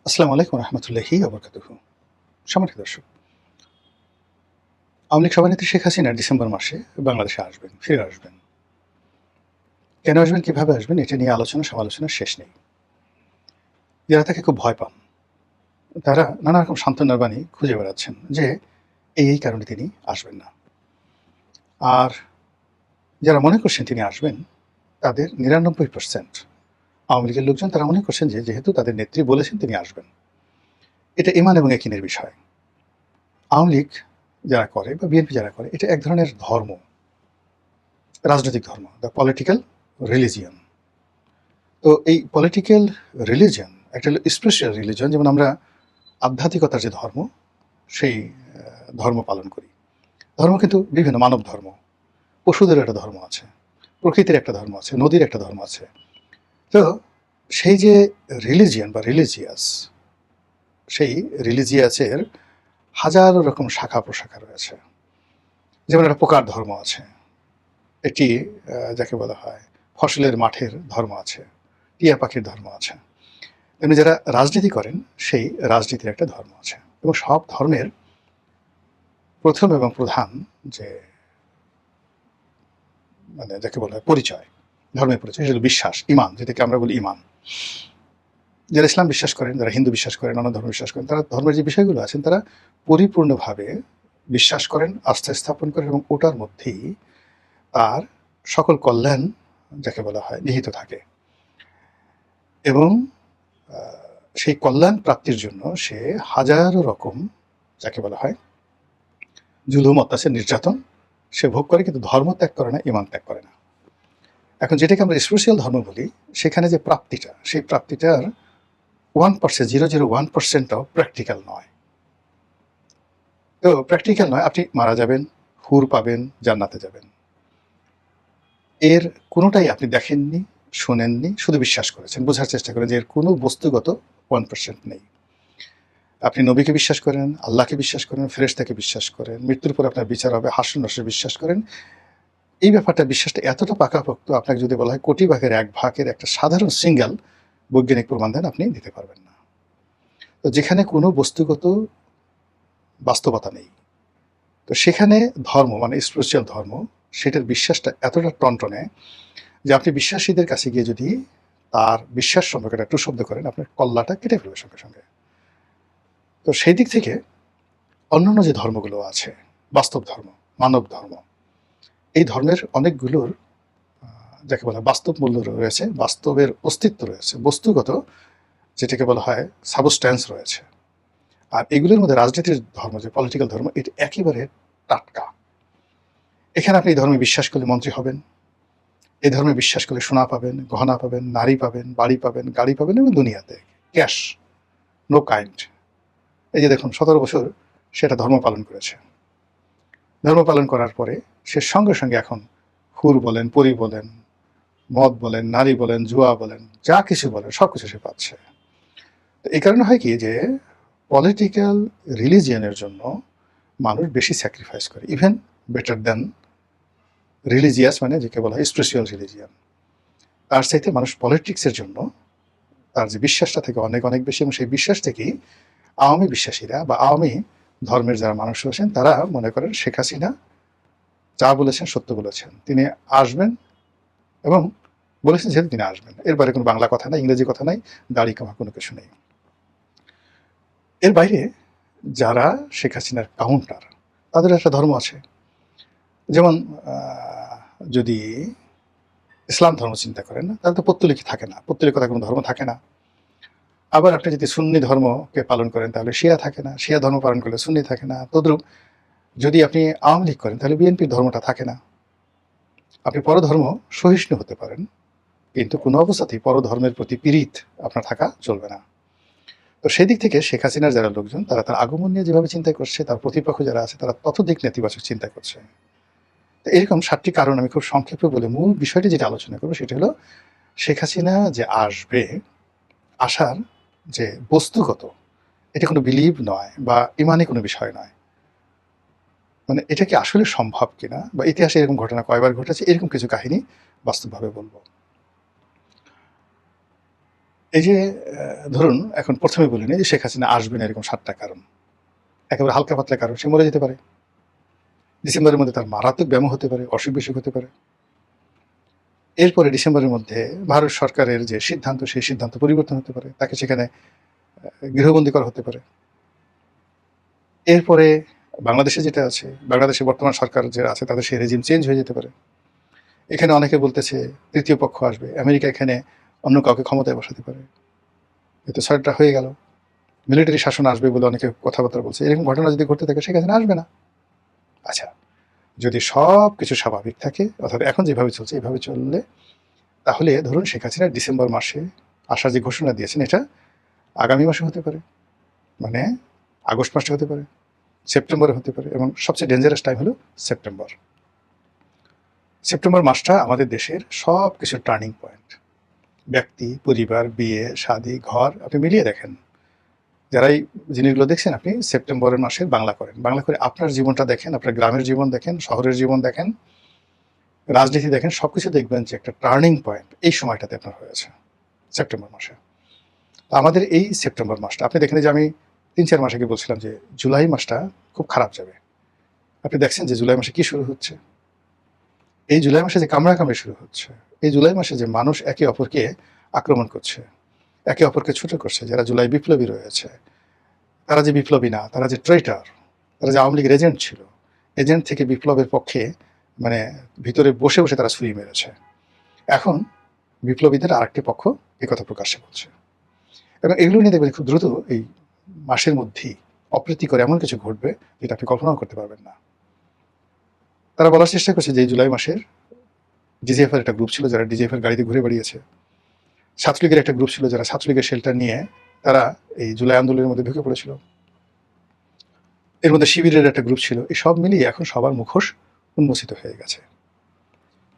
আসসালামু আলাইকুম রহমতুল্লাহি ওবরকাতুহু। সম্মানিত দর্শক, আওয়ামী লীগ সভানেত্রী শেখ হাসিনা ডিসেম্বর মাসে বাংলাদেশে আসবেন, ফিরে আসবেন। কেন আসবেন, কিভাবে আসবেন, এটা নিয়ে আলোচনা সমালোচনার শেষ নেই। যারা তাকে খুব ভয় পান তারা নানা রকম সান্ত্বনার বাণী খুঁজে বেড়াচ্ছেন যে এই কারণে তিনি আসবেন না। আর যারা মনে করছেন তিনি আসবেন তাদের ৯৯% আওয়ামী লীগের লোকজন তারা মনে করছেন যে যেহেতু তাদের নেত্রী বলেছেন তিনি আসবেন, এটা ইমান এবং ইয়াকিনের বিষয়। আওয়ামী লীগ যারা করে বা বিএনপি যারা করে এটা এক ধরনের ধর্ম, রাজনৈতিক ধর্ম, দ্য পলিটিক্যাল রিলিজিয়ন। তো এই পলিটিক্যাল রিলিজিয়ন একটা হলো স্পিরিচুয়াল রিলিজিয়ন, যেমন আমরা আধ্যাত্মিকতার যে ধর্ম সেই ধর্ম পালন করি। ধর্ম কিন্তু বিভিন্ন, মানব ধর্ম, পশুদের একটা ধর্ম আছে, প্রকৃতির একটা ধর্ম আছে, নদীর একটা ধর্ম আছে। তো সেই যে রিলিজিয়ন বা রিলিজিয়াস, সেই রিলিজিয়াসের হাজারো রকম শাখা প্রশাখা রয়েছে। যেমন একটা পোকার ধর্ম আছে, একটি যাকে বলা হয় ফসলের মাঠের ধর্ম আছে, টিয়া পাখির ধর্ম আছে। তেমনি যারা রাজনীতি করেন সেই রাজনীতির একটা ধর্ম আছে। এবং সব ধর্মের প্রথম এবং প্রধান যে মানে যাকে বলা হয় পরিচয়, ধর্মের পরিচয়, সেটা বিশ্বাস, ইমান, যেটাকে আমরা বলি ইমান। যারা ইসলাম বিশ্বাস করেন, যারা হিন্দু বিশ্বাস করেন, অন্য ধর্ম বিশ্বাস করেন, তারা ধর্মের যে বিষয়গুলো আছেন তারা পরিপূর্ণভাবে বিশ্বাস করেন, আস্থা স্থাপন করেন, এবং ওটার মধ্যেই তার সকল কল্যাণ যাকে বলা হয় নিহিত থাকে। এবং সেই কল্যাণ প্রাপ্তির জন্য সে হাজারো রকম যাকে বলা হয় জুলুম, অত্যাচার, নির্যাতন সে ভোগ করে, কিন্তু ধর্ম ত্যাগ করে না, ইমান ত্যাগ করে না। এখন যেটাকে আমরা স্পিরিচুয়াল ধর্ম বলি, সেখানে যে প্রাপ্তিটা, সেই প্রাপ্তিটার 1%, 0.01%ও প্র্যাকটিক্যাল নয়। তো প্র্যাকটিক্যাল নয়, আপনি মারা যাবেন, হুর পাবেন, জান্নাতে যাবেন, এর কোনোটাই আপনি দেখেননি, শোনেননি, শুধু বিশ্বাস করেছেন, বোঝার চেষ্টা করেন যে এর কোনো বস্তুগত 1% নেই। আপনি নবীকে বিশ্বাস করেন, আল্লাহকে বিশ্বাস করেন, ফেরেশতাকে বিশ্বাস করেন, মৃত্যুর পর আপনার বিচার হবে, হাসর নাসর বিশ্বাস করেন। এই ব্যাপারটা, বিশ্বাসটা এতটা পাকাপোক্ত, আপনাকে যদি বলা হয় কোটি ভাগের 1 ভাগের একটা সাধারণ সিঙ্গেল বৈজ্ঞানিক প্রমাণ দেন, আপনি দিতে পারবেন না। তো যেখানে কোনো বস্তুগত বাস্তবতা নেই, তো সেখানে ধর্ম মানে স্পিরিচুয়াল ধর্ম, সেটার বিশ্বাসটা এতটা টনটনে যে আপনি বিশ্বাসীদের কাছে গিয়ে যদি তার বিশ্বাস সম্পর্কে একটা শব্দ করেন, আপনার কল্লাটা কেটে ফেলবে সঙ্গে সঙ্গে। তো সেই দিক থেকে অন্যান্য যে ধর্মগুলো আছে, বাস্তব ধর্ম, মানব ধর্ম, এই ধর্মের অনেকগুলোর যাকে বলা হয় বাস্তব মূল্য রয়েছে, বাস্তবের অস্তিত্ব রয়েছে, বস্তুগত যেটাকে বলা হয় সাবস্ট্যান্স রয়েছে। আর এগুলোর মধ্যে রাজনীতির ধর্ম, যে পলিটিক্যাল ধর্ম, এটা একেবারে টাটকা। এখানে আপনি এই ধর্মে বিশ্বাস করলে মন্ত্রী হবেন, এই ধর্মে বিশ্বাস করলে সোনা পাবেন, গহনা পাবেন, নারী পাবেন, বাড়ি পাবেন, গাড়ি পাবেন, এবং দুনিয়াতে ক্যাশ, নো কাইন্ড। এই যে দেখুন, 17 বছর সেটা ধর্ম পালন করেছে। ধর্ম পালন করার পরে সে সঙ্গে সঙ্গে এখন হুর বলেন, পরী বলেন, মদ বলেন, নারী বলেন, জুয়া বলেন, যা কিছু বলেন সব কিছু সে পাচ্ছে। তো এই কারণে হয় কি যে পলিটিক্যাল রিলিজিয়নের জন্য মানুষ বেশি স্যাক্রিফাইস করে, ইভেন বেটার দেন রিলিজিয়াস, মানে যেকে বলা হয় স্পিরিচুয়াল রিলিজিয়ন। তার চাইতে মানুষ পলিটিক্সের জন্য তার যে বিশ্বাসটা থেকে অনেক অনেক বেশি, এবং সেই বিশ্বাস থেকেই আওয়ামী বিশ্বাসীরা বা আওয়ামী ধর্মের যারা মানুষ রয়েছেন তারা মনে করেন শেখ হাসিনা যা বলেছেন সত্য বলেছেন, তিনি আসবেন, এবং বলেছেন যেহেতু তিনি আসবেন, এর বাইরে কোনো বাংলা কথা নাই, ইংরেজি কথা নাই, দাড়ি কামা কোনো কিছু নেই। এর বাইরে যারা শেখ হাসিনার কাউন্টার, তাদের একটা ধর্ম আছে। যেমন যদি ইসলাম ধর্ম চিন্তা করেন না, তাহলে তো পৌত্তলিকই থাকে না, পৌত্তলিকতা কোনো ধর্ম থাকে না। আবার আপনি যদি সুন্নি ধর্মকে পালন করেন তাহলে শিয়া থাকে না, শিয়া ধর্ম পালন করলে সুন্নি থাকে না। তদ্রূপ যদি আপনি আওয়ামী লীগ করেন তাহলে বিএনপির ধর্মটা থাকে না। আপনি পরধর্ম সহিষ্ণু হতে পারেন, কিন্তু কোনো অবস্থাতেই পরধর্মের প্রতি পীড়িত আপনার থাকা চলবে না। তো সেই দিক থেকে শেখ হাসিনার যারা লোকজন, তারা তার আগমন নিয়ে যেভাবে চিন্তা করছে, তার প্রতিপক্ষ যারা আছে তারা ততোধিক নেতিবাচক চিন্তা করছে। তো এরকম 7টি কারণ আমি খুব সংক্ষেপে বলে মূল বিষয়টি যেটা আলোচনা করবো সেটা হলো শেখ হাসিনা যে আসবে, আসার যে বস্তুগত, এটা কোনো বিলিভ নয় বা ইমানি কোনো বিষয় নয়। মানে এটা কি আসলে সম্ভব কিনা, বা ইতিহাসে এরকম ঘটনা কয়বার ঘটেছে, এরকম কিছু কাহিনী বাস্তবভাবে বলবো। এই যে ধরুন এখন প্রথমে বলিনি যে শেখ হাসিনা আসবে না এরকম ৭টা কারণ। একেবারে হালকা পাতলা কারণ, সে মরে যেতে পারে। ডিসেম্বরের মধ্যে তার মারাত্মক ব্যামো হতে পারে, অসুখ-বিসুখ হতে পারে। এরপরে ডিসেম্বরের মধ্যে ভারত সরকারের যে সিদ্ধান্ত, সেই সিদ্ধান্ত পরিবর্তন হতে পারে। তাকে সেখানে গৃহবন্দী করা হতে পারে। এরপরে বাংলাদেশে যেটা আছে, বাংলাদেশে বর্তমান সরকার যারা আছে তাদের সেই রেজিম চেঞ্জ হয়ে যেতে পারে। এখানে অনেকে বলতেছে তৃতীয় পক্ষ আসবে। আমেরিকা এখানে অন্য কাউকে ক্ষমতায় বসাতে পারে। এতো সারেন্ডার হয়ে গেল। মিলিটারি শাসন আসবে বলে অনেকে কথাবার্তা বলছে। এরকম ঘটনা যদি ঘটতে থাকে শেখ হাসিনা আসবে না। আচ্ছা, যদি সবকিছু স্বাভাবিক থাকে, অর্থাৎ এখন যেভাবে চলছে এভাবে চললে, তাহলে ধরুন শেখ হাসিনা ডিসেম্বর মাসে আসার যে ঘোষণা দিয়েছেন এটা আগামী মাসে হতে পারে, মানে আগস্ট মাসে হতে পারে, সেপ্টেম্বরে হতে পারে, এবং সবচেয়ে ডেঞ্জারাস টাইম হলো সেপ্টেম্বর। সেপ্টেম্বর মাসটা আমাদের দেশের সব কিছুর টার্নিং পয়েন্ট। ব্যক্তি, পরিবার, বিয়ে, শাদী, ঘর, আপনি মিলিয়ে দেখেন। যারাই জিনিসগুলো দেখছেন, আপনি সেপ্টেম্বরের মাসে বাংলা করেন, বাংলা করে আপনার জীবনটা দেখেন, আপনার গ্রামের জীবন দেখেন, শহরের জীবন দেখেন, রাজনীতি দেখেন, সবকিছু দেখবেন যে একটা টার্নিং পয়েন্ট এই সময়টাতে আপনার হয়েছে সেপ্টেম্বর মাসে। আমাদের এই সেপ্টেম্বর মাসটা আপনি দেখেন যে আমি ৩-৪ মাস আগে বলছিলাম যে জুলাই মাসটা খুব খারাপ যাবে। আপনি দেখছেন যে জুলাই মাসে কি শুরু হচ্ছে। এই জুলাই মাসে যে কামড়াকামড়ি শুরু হচ্ছে, এই জুলাই মাসে যে মানুষ একে অপরকে আক্রমণ করছে, একে অপরকে ছোট করছে, যারা জুলাই বিপ্লবী রয়েছে, তারা যে বিপ্লবী না, তারা যে ট্রেটার, তারা যে আওয়ামী লীগের এজেন্ট ছিল, এজেন্ট থেকে বিপ্লবের পক্ষে মানে ভিতরে বসে বসে তারা ছুরি মেরেছে। এখন বিপ্লবীদের আরেকটি পক্ষ একথা প্রকাশ্যে বলছে, এবং এগুলো নিয়ে দেখবেন খুব দ্রুত এই মাসের মধ্যেই অপ্রীতিকর এমন কিছু ঘটবে যেটা আপনি কল্পনাও করতে পারবেন না। তারা বলার চেষ্টা করছে যে জুলাই মাসের ডিজিএফ এর একটা গ্রুপ ছিল যারা ডিজিএফ এর গাড়িতে ঘুরে বেড়িয়েছে, ছাত্রলীগের একটা গ্রুপ ছিল যারা ছাত্রলীগের শেল্টার নিয়ে তারা এই জুলাই আন্দোলনের মধ্যে ঢুকে পড়েছিল, এর মধ্যে শিবিরের একটা গ্রুপ ছিল। এই সব মিলিয়ে এখন সবার মুখোশ উন্মোচিত হয়ে গেছে।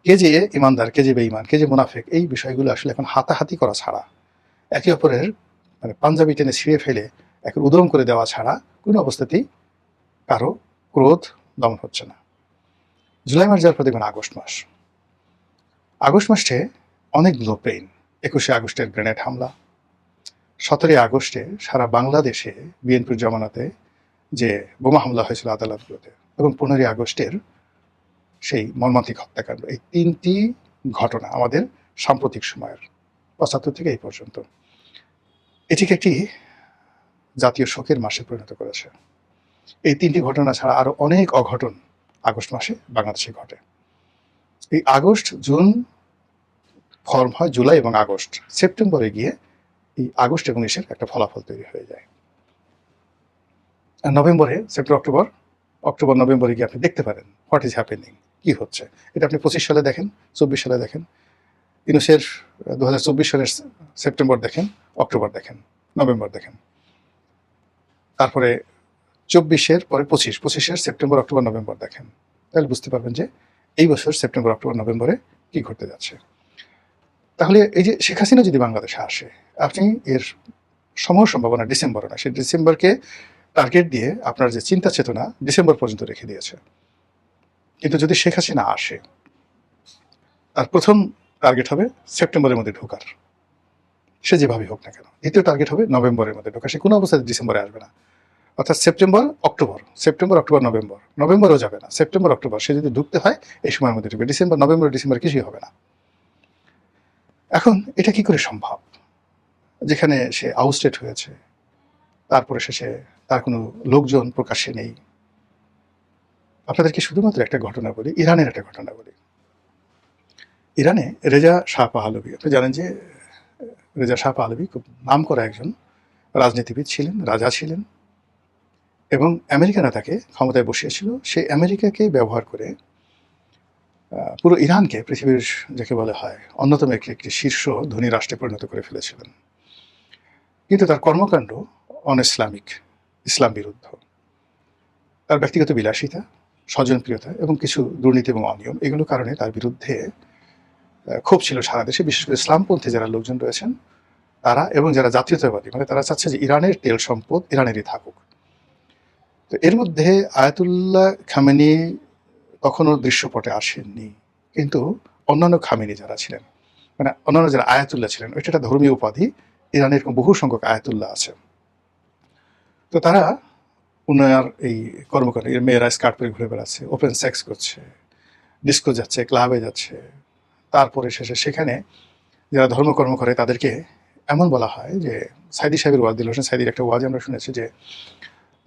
কে যে ইমানদার, কে যে বেঈমান, কে যে মুনাফেক, এই বিষয়গুলো আসলে এখন হাতাহাতি করা ছাড়া, একে অপরের মানে পাঞ্জাবি টেনে ছিঁড়ে ফেলে একে উদম করে দেওয়া ছাড়া কোনো অবস্থাতেই কারো ক্রোধ দমন হচ্ছে না। জুলাই মাস যাওয়ার পর দেখবেন আগস্ট মাস। আগস্ট মাসে অনেকগুলো পেইন। ২১শে আগস্টের গ্রেনেড হামলা, ১৭ই আগস্টে সারা বাংলাদেশে বিএনপির জমানাতে যে বোমা হামলা হয়েছিল আদালতগুলোতে, এবং ১৫ই আগস্টের সেই মর্মান্তিক হত্যাকাণ্ড, এই ৩টি ঘটনা আমাদের সাম্প্রতিক সময়ের ৭৫ থেকে এই পর্যন্ত এটিকে একটি জাতীয় শোকের মাসে পরিণত করেছে। এই ৩টি ঘটনা ছাড়া আরো অনেক অঘটন আগস্ট মাসে বাংলাদেশে ঘটে। এই আগস্ট, জুন ফর্ম হয় জুলাই এবং আগস্ট, সেপ্টেম্বরে গিয়ে এই আগস্ট এবং ইসের একটা ফলাফল তৈরি হয়ে যায়। আর নভেম্বরে, সেপ্টেম্বর, অক্টোবর, নভেম্বরে গিয়ে আপনি দেখতে পারেন হোয়াট ইজ হ্যাপেনিং, কি হচ্ছে। এটা আপনি ২৫ সালে দেখেন, ২৪ সালে দেখেন, ইউনুসের ২০২৪ সালের সেপ্টেম্বর দেখেন, অক্টোবর দেখেন, নভেম্বর দেখেন, তারপরে ২৪-এর পরে ২৫-এর সেপ্টেম্বর, অক্টোবর, নভেম্বর দেখেন, তাহলে বুঝতে পারবেন যে এই বছর সেপ্টেম্বর, অক্টোবর, নভেম্বরে কি ঘটতে যাচ্ছে। তাহলে এই যে শেখ হাসিনা যদি বাংলাদেশে আসে, আপনি এর সমূহ সম্ভাবনা ডিসেম্বরে না, সেই ডিসেম্বরকে টার্গেট দিয়ে আপনার যে চিন্তা চেতনা ডিসেম্বর পর্যন্ত রেখে দিয়েছে। কিন্তু যদি শেখ হাসিনা আসে, তার প্রথম টার্গেট হবে সেপ্টেম্বরের মধ্যে ঢোকার, সে যেভাবেই হোক না কেন। দ্বিতীয় টার্গেট হবে নভেম্বরের মধ্যে ঢোকা, সে কোনো অবস্থায় ডিসেম্বরে আসবে না। অর্থাৎ সেপ্টেম্বর, অক্টোবর, নভেম্বর, নভেম্বরেও যাবে না, সেপ্টেম্বর, অক্টোবর, সে যদি ঢুকতে হয় এই সময়ের মধ্যে ঢুকবে। ডিসেম্বর, নভেম্বর, ডিসেম্বর কিছুই হবে না। এখন এটা কি করে সম্ভব, যেখানে সে আউটস্টেট হয়েছে, তারপরে শেষে তার কোনো লোকজন প্রকাশ্যে নেই। আপনাদেরকে শুধুমাত্র একটা ঘটনা বলি, ইরানের একটা ঘটনা বলি। ইরানে রেজা শাহ পাহলভি, আপনি জানেন যে রেজা শাহ পাহলভি খুব নামকরা একজন রাজনীতিবিদ ছিলেন, রাজা ছিলেন, এবং আমেরিকারা তাকে ক্ষমতায় বসিয়েছিল। সেই আমেরিকাকে ব্যবহার করে পুরো ইরানকে পৃথিবীর যাকে বলা হয় অন্যতম একটি শীর্ষ ধনী রাষ্ট্রে পরিণত করে ফেলেছিলেন। কিন্তু তার কর্মকাণ্ড অনইসলামিক, ইসলাম বিরুদ্ধ। তার ব্যক্তিগত বিলাসিতা, স্বজনপ্রিয়তা এবং কিছু দুর্নীতি এবং অনিয়ম, এগুলোর কারণে তার বিরুদ্ধে ক্ষোভ ছিল সারা দেশে, বিশেষ করে ইসলামপন্থী যারা লোকজন রয়েছেন তারা, এবং যারা জাতীয়তাবাদী, মানে তারা চাচ্ছে যে ইরানের তেল সম্পদ ইরানেরই থাকুক। তো এর মধ্যে আয়াতুল্লাহ খামেনি তখনও দৃশ্যপটে আসেননি, কিন্তু অন্যান্য খামেনি যারা ছিলেন, মানে অন্যান্য যারা আয়াতুল্লাহ ছিলেন, ওইটা একটা ধর্মীয় উপাধি, ইরানে এরকম বহু সংখ্যক আয়াতুল্লাহ আছে। তো তারা উনার এই কর্মকাণ্ড, মেয়েরা স্কার্ট পরে ঘুরে বেড়াচ্ছে, ওপেন সেক্স করছে, ডিস্কো যাচ্ছে, ক্লাবে যাচ্ছে। তারপরে শেষে সেখানে যারা ধর্মকর্ম করে তাদেরকে এমন বলা হয় যে, সাইদি সাহেবের ওয়াজ, দিল হোসেন সাইদির একটা ওয়াজ আমরা শুনেছি যে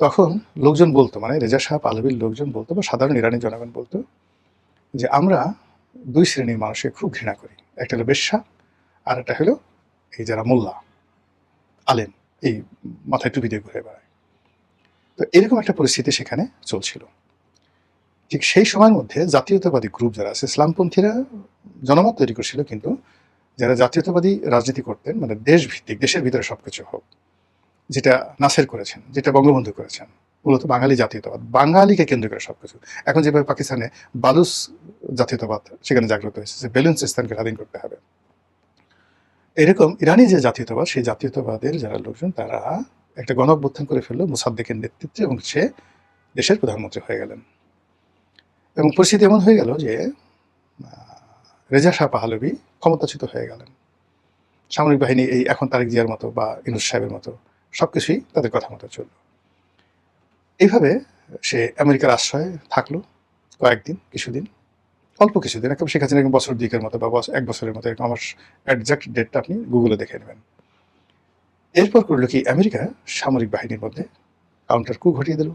তখন লোকজন বলতো, মানে রেজা শাহ পাহলভীর লোকজন বলতো বা সাধারণ ইরানি জনগণ বলতো যে আমরা দুই শ্রেণীর মানুষকে খুব ঘৃণা করি, একটা হলো বেশ্যা আর একটা হলো এই যারা মোল্লা আলেম, এই মাথায় টুপি দিয়ে ঘুরে বেড়ায়। তো এরকম একটা পরিস্থিতি সেখানে চলছিল। ঠিক সেই সময়ের মধ্যে জাতীয়তাবাদী গ্রুপ যারা আছে, ইসলামপন্থীরা জনমত তৈরি করছিল, কিন্তু যারা জাতীয়তাবাদী রাজনীতি করতেন, মানে দেশভিত্তিক, দেশের ভিতরে সবকিছু হোক, যেটা নাসের করেছেন, যেটা বঙ্গবন্ধু করেছেন, মূলত বাঙালি জাতীয়তাবাদ, বাঙালিকে কেন্দ্র করে সবকিছু। এখন যেভাবে পাকিস্তানে বালুচ জাতীয়তাবাদ সেখানে জাগ্রত হয়েছে যে বেলুচিস্তানকে স্বাধীন করতে হবে, এরকম ইরানি যে জাতীয়তাবাদ, সেই জাতীয়তাবাদের যারা লোকজন তারা একটা গণ অভ্যুত্থান করে ফেললো মোসাদ্দেকের নেতৃত্বে, এবং সে দেশের প্রধানমন্ত্রী হয়ে গেলেন। এবং পরিস্থিতি এমন হয়ে গেল যে রেজা শাহ পাহলভী ক্ষমতাচ্যুত হয়ে গেলেন। সামরিক বাহিনী এই এখন তারেক জিয়ার মতো বা ইউনূস সাহেবের মতো সবকিছুই তাদের কথা মতো চলল। এইভাবে সে আমেরিকার আশ্রয়ে থাকলো কয়েকদিন, কিছুদিন, অল্প কিছুদিন, একেবারে শেখ হাসিনা বছর দুইকের মতো বা এক বছরের মতো, এরকম। আমার একজ্যাক্ট ডেটটা আপনি গুগলে দেখে নেবেন। এরপর করলো কি, আমেরিকা সামরিক বাহিনীর মধ্যে কাউন্টার কু ঘটিয়ে দিল।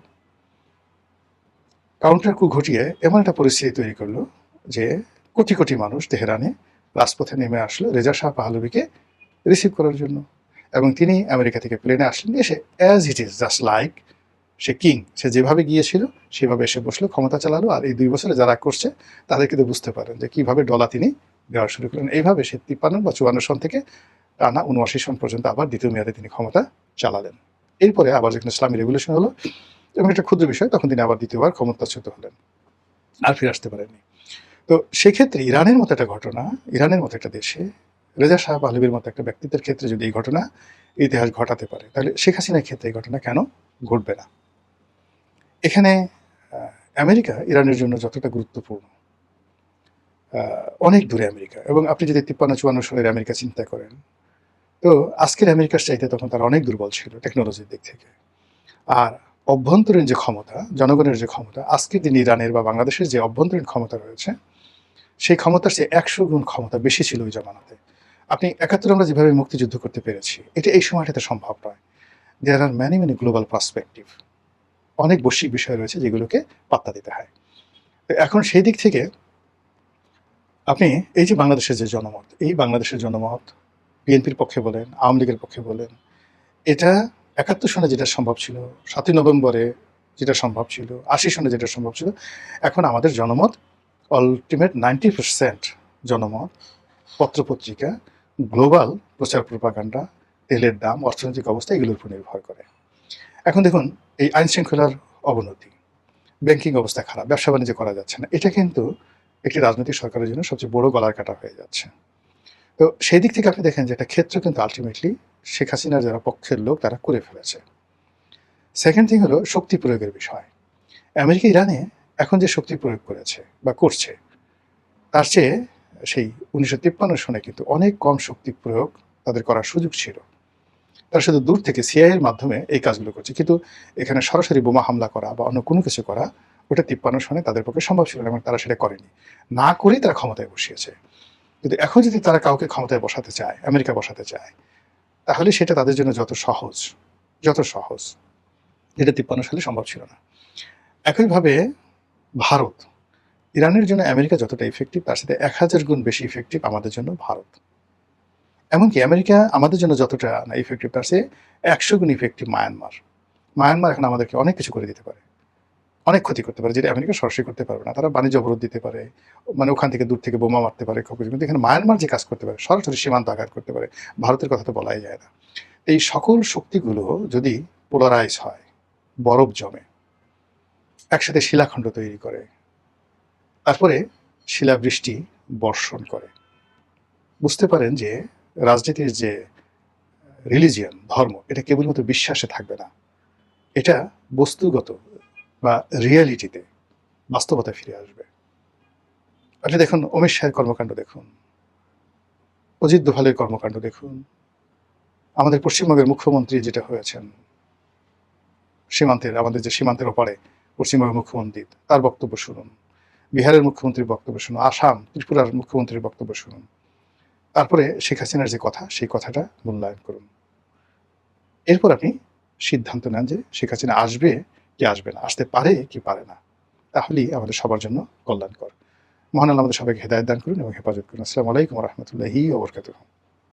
কাউন্টার কু ঘটিয়ে এমন একটা পরিস্থিতি তৈরি করলো যে কোটি কোটি মানুষ তেহরানে রাজপথে নেমে আসলো রেজা শাহ পাহলভীকে রিসিভ করার জন্য। এবং তিনি আমেরিকা থেকে প্লেনে আসলেন, এসে as it is, just like সে কিং, সে যেভাবে গিয়েছিল সেভাবে এসে বসলো, ক্ষমতা চালালো। আর এই 2 বছরে যারা করছে তাদের কিন্তু বুঝতে পারেন যে কীভাবে ডলা তিনি দেওয়া শুরু করলেন। এইভাবে সে 53 বা 54 সন থেকে টানা 79 সন পর্যন্ত আবার দ্বিতীয় মেয়াদে তিনি ক্ষমতা চালালেন। এরপরে আবার যখন ইসলামী রেভলিউশন হলো, এবং একটা ক্ষুদ্র বিষয়, তখন তিনি আবার দ্বিতীয়বার ক্ষমতাচ্যুত হলেন, আর ফিরে আসতে পারেননি। তো সেক্ষেত্রে ইরানের মতো একটা ঘটনা, ইরানের মতো একটা দেশে রেজা শাহ পাহলভীর মতো একটা ব্যক্তিত্বের ক্ষেত্রে যদি এই ঘটনা ইতিহাস ঘটাতে পারে, তাহলে শেখ হাসিনার ক্ষেত্রে এই ঘটনা কেন ঘটবে না? এখানে আমেরিকা ইরানের জন্য যতটা গুরুত্বপূর্ণ, অনেক দূরে আমেরিকা। এবং আপনি যদি 53-54 সালের আমেরিকা চিন্তা করেন, তো আজকের আমেরিকার চাইতে তখন তারা অনেক দুর্বল ছিল টেকনোলজির দিক থেকে। আর অভ্যন্তরীণ যে ক্ষমতা, জনগণের যে ক্ষমতা, আজকের দিন ইরানের বা বাংলাদেশের যে অভ্যন্তরীণ ক্ষমতা রয়েছে, সেই ক্ষমতার চেয়ে 100 গুণ ক্ষমতা বেশি ছিল ওই জমানাতে। আপনি 71 আমরা যেভাবে মুক্তিযুদ্ধ করতে পেরেছি, এটা এই সময়টাতে সম্ভব নয়। There are many many global perspective, অনেক বৈশ্বিক বিষয় রয়েছে যেগুলোকে পাত্তা দিতে হয়। এখন সেই দিক থেকে আপনি এই যে বাংলাদেশের যে জনমত, এই বাংলাদেশের জনমত বিএনপির পক্ষে বলেন, আওয়ামী লীগের পক্ষে বলেন, এটা 71 সনে যেটা সম্ভব ছিল, 7ই নভেম্বরে যেটা সম্ভব ছিল, 80 সনে যেটা সম্ভব ছিল, এখন আমাদের জনমত আলটিমেট 90% জনমত পত্রপত্রিকা, গ্লোবাল প্রচার প্রপাগান্ডা, তেলের দাম, অর্থনৈতিক অবস্থা, এগুলোর উপর নির্ভর করে। এখন দেখুন, এই আইন শৃঙ্খলার অবনতি, ব্যাংকিং অবস্থা খারাপ, ব্যবসা বাণিজ্য করা যাচ্ছে না, এটা কিন্তু একটি রাজনৈতিক সরকারের জন্য সবচেয়ে বড় গলার কাটা হয়ে যাচ্ছে। তো সেই দিক থেকে আপনি দেখেন যে একটা ক্ষেত্র কিন্তু আলটিমেটলি শেখ হাসিনার যারা পক্ষের লোক তারা করে ফেলেছে। সেকেন্ড থিং হলো শক্তি প্রয়োগের বিষয়। আমেরিকা ইরানে এখন যে শক্তি প্রয়োগ করেছে বা করছে, তার চেয়ে সেই 1953 সনে কিন্তু অনেক কম শক্তি প্রয়োগ তাদের করার সুযোগ ছিল। তারা শুধু দূর থেকে সিআইএর মাধ্যমে এই কাজগুলো করছে, কিন্তু এখানে সরাসরি বোমা হামলা করা বা অন্য কোনো কিছু করা, ওটা 53 সনে তাদের পক্ষে সম্ভব ছিল না, এবং তারা সেটা করেনি। না করেই তারা ক্ষমতায় বসিয়েছে। কিন্তু এখন যদি তারা কাউকে ক্ষমতায় বসাতে চায়, আমেরিকা বসাতে চায়, তাহলে সেটা তাদের জন্য যত সহজ, এটা 53 সালে সম্ভব ছিল না। একইভাবে ভারত, ইরানের জন্য আমেরিকা যতটা ইফেক্টিভ, তার সাথে 1000 গুণ বেশি ইফেক্টিভ আমাদের জন্য ভারত। এমনকি আমেরিকা আমাদের জন্য যতটা না ইফেক্টিভ, তার চেয়ে 100 গুণ ইফেক্টিভ মায়ানমার এখন আমাদেরকে অনেক কিছু করে দিতে পারে, অনেক ক্ষতি করতে পারে, যেটা আমেরিকা সরাসরি করতে পারবে না। তারা বাণিজ্য অবরোধ দিতে পারে, মানে ওখান থেকে দূর থেকে বোমা মারতে পারে, কিন্তু এখানে মায়ানমার যে কাজ করতে পারে, সরাসরি সীমান্ত আঘাত করতে পারে, ভারতের কথা তো বলাই যায় না। এই সকল শক্তিগুলো যদি পোলারাইজ হয়, বরফ জমে, একসাথে শিলাখণ্ড তৈরি করে, তারপরে শিলাবৃষ্টি বর্ষণ করে, বুঝতে পারেন যে রাজনীতির যে রিলিজিয়ন, ধর্ম, এটা কেবলমাত্র বিশ্বাসে থাকবে না, এটা বস্তুগত বা রিয়ালিটিতে, বাস্তবতায় ফিরে আসবে। আপনি দেখুন অমিত শাহের কর্মকাণ্ড দেখুন, অজিত দোভালের কর্মকাণ্ড দেখুন, আমাদের পশ্চিমবঙ্গের মুখ্যমন্ত্রী যেটা হয়েছেন, সীমান্তের, আমাদের যে সীমান্তের ওপারে পশ্চিমবঙ্গের মুখ্যমন্ত্রী, তার বক্তব্য শুনুন। বিহারের মুখ্যমন্ত্রীর বক্তব্য শুনুন, আসাম, ত্রিপুরার মুখ্যমন্ত্রীর বক্তব্য শুনুন। তারপরে শেখ হাসিনার যে কথা, সেই কথাটা মূল্যায়ন করুন। এরপর আপনি সিদ্ধান্ত নেন যে শেখ হাসিনা আসবে কি আসবে না, আসতে পারে কি পারে না। তাহলেই আমাদের সবার জন্য কল্যাণকর। মহান আল্লাহ আমাদের সবাইকে হেদায়েত দান করুন এবং হেফাজত করুন। আসসালামু আলাইকুম ওয়া রাহমাতুল্লাহি ওয়া বারাকাতুহু।